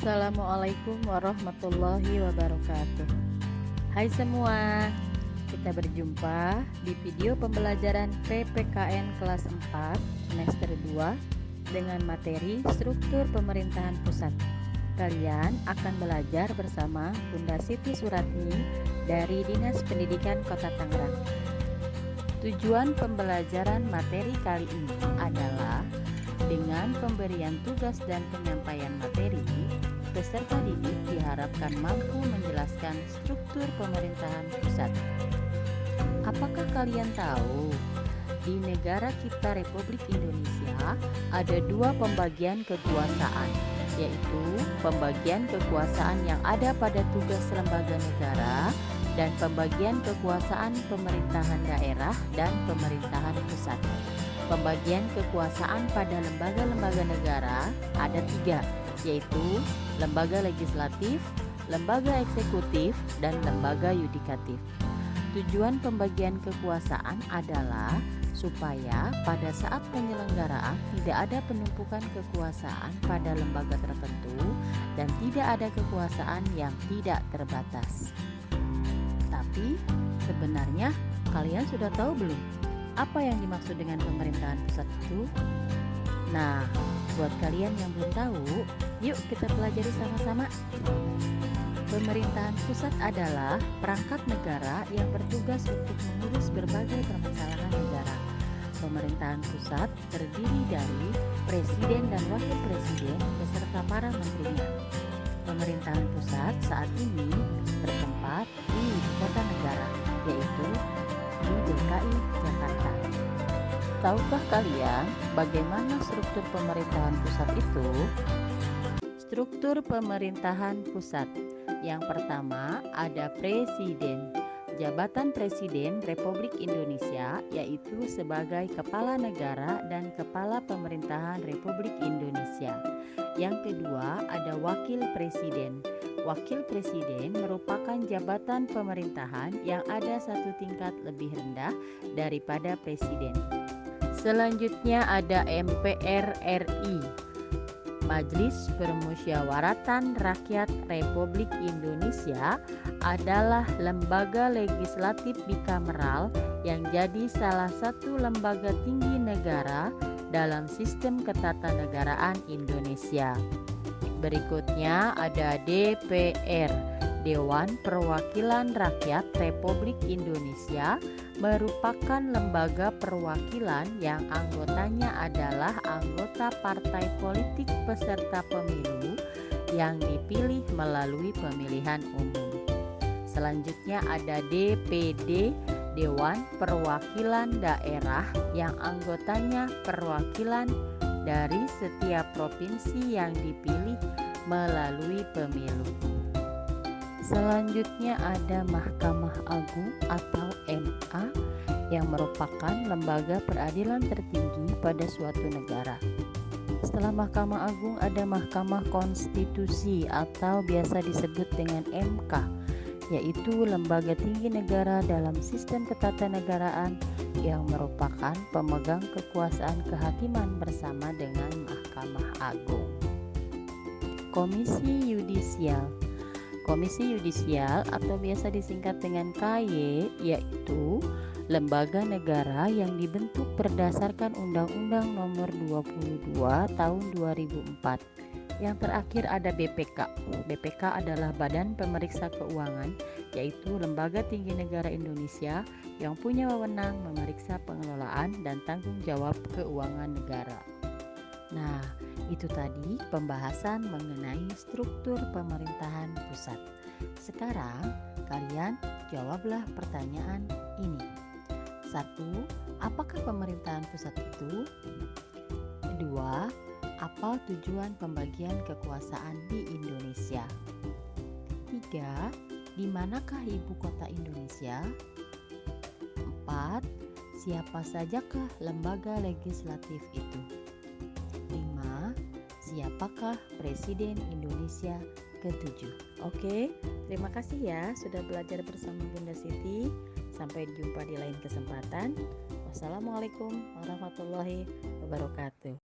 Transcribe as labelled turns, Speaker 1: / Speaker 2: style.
Speaker 1: Assalamualaikum warahmatullahi wabarakatuh. Hai semua, kita berjumpa di video pembelajaran PPKN kelas 4 semester 2 dengan materi struktur pemerintahan pusat. Kalian akan belajar bersama Bunda Siti Suratni dari Dinas Pendidikan Kota Tangerang. Tujuan pembelajaran materi kali ini adalah dengan pemberian tugas dan penyampaian materi, peserta didik diharapkan mampu menjelaskan struktur pemerintahan pusat. Apakah kalian tahu, di negara kita Republik Indonesia ada dua pembagian kekuasaan, yaitu pembagian kekuasaan yang ada pada tugas lembaga negara dan pembagian kekuasaan pemerintahan daerah dan pemerintahan pusat. Pembagian kekuasaan pada lembaga-lembaga negara ada tiga, yaitu lembaga legislatif, lembaga eksekutif, dan lembaga yudikatif. Tujuan pembagian kekuasaan adalah supaya pada saat penyelenggaraan tidak ada penumpukan kekuasaan pada lembaga tertentu dan tidak ada kekuasaan yang tidak terbatas. Tapi sebenarnya kalian sudah tahu belum apa yang dimaksud dengan pemerintahan pusat itu? Nah, buat kalian yang belum tahu, yuk kita pelajari sama-sama. Pemerintahan pusat adalah perangkat negara yang bertugas untuk mengurus berbagai permasalahan negara. Pemerintahan pusat terdiri dari presiden dan wakil presiden beserta para menterinya. Pemerintahan pusat saat ini bertempat di ibu kota negara, yaitu di DKI Jakarta. Tahukah kalian bagaimana struktur pemerintahan pusat itu? Struktur pemerintahan pusat. Yang pertama ada presiden. Jabatan Presiden Republik Indonesia yaitu sebagai kepala negara dan kepala pemerintahan Republik Indonesia. Yang kedua ada wakil presiden. Wakil presiden merupakan jabatan pemerintahan yang ada satu tingkat lebih rendah daripada presiden. Selanjutnya ada MPR RI, Majelis Permusyawaratan Rakyat Republik Indonesia, adalah lembaga legislatif bikameral yang jadi salah satu lembaga tinggi negara dalam sistem ketatanegaraan Indonesia. Berikutnya ada DPR, Dewan Perwakilan Rakyat Republik Indonesia, merupakan lembaga perwakilan yang anggotanya adalah anggota partai politik peserta pemilu yang dipilih melalui pemilihan umum. Selanjutnya ada DPD, Dewan Perwakilan Daerah, yang anggotanya perwakilan dari setiap provinsi yang dipilih melalui pemilu. Selanjutnya ada Mahkamah Agung atau MA yang merupakan lembaga peradilan tertinggi pada suatu negara. Setelah Mahkamah Agung ada Mahkamah Konstitusi atau biasa disebut dengan MK, yaitu lembaga tinggi negara dalam sistem ketatanegaraan yang merupakan pemegang kekuasaan kehakiman bersama dengan Mahkamah Agung. Komisi Yudisial. Komisi Yudisial atau biasa disingkat dengan KY yaitu lembaga negara yang dibentuk berdasarkan Undang-Undang Nomor 22 Tahun 2004. Yang terakhir ada BPK. BPK adalah Badan Pemeriksa Keuangan, yaitu lembaga tinggi negara Indonesia yang punya wewenang memeriksa pengelolaan dan tanggung jawab keuangan negara. Nah, itu tadi pembahasan mengenai struktur pemerintahan pusat. Sekarang kalian jawablah pertanyaan ini. 1. Apakah pemerintahan pusat itu? 2. Apa tujuan pembagian kekuasaan di Indonesia? 3. Di manakah ibu kota Indonesia? 4. Siapa sajakah lembaga legislatif itu? 5. Siapakah Presiden Indonesia ke-7? Oke, terima kasih ya sudah belajar bersama Bunda Siti. Sampai jumpa di lain kesempatan. Wassalamualaikum warahmatullahi wabarakatuh.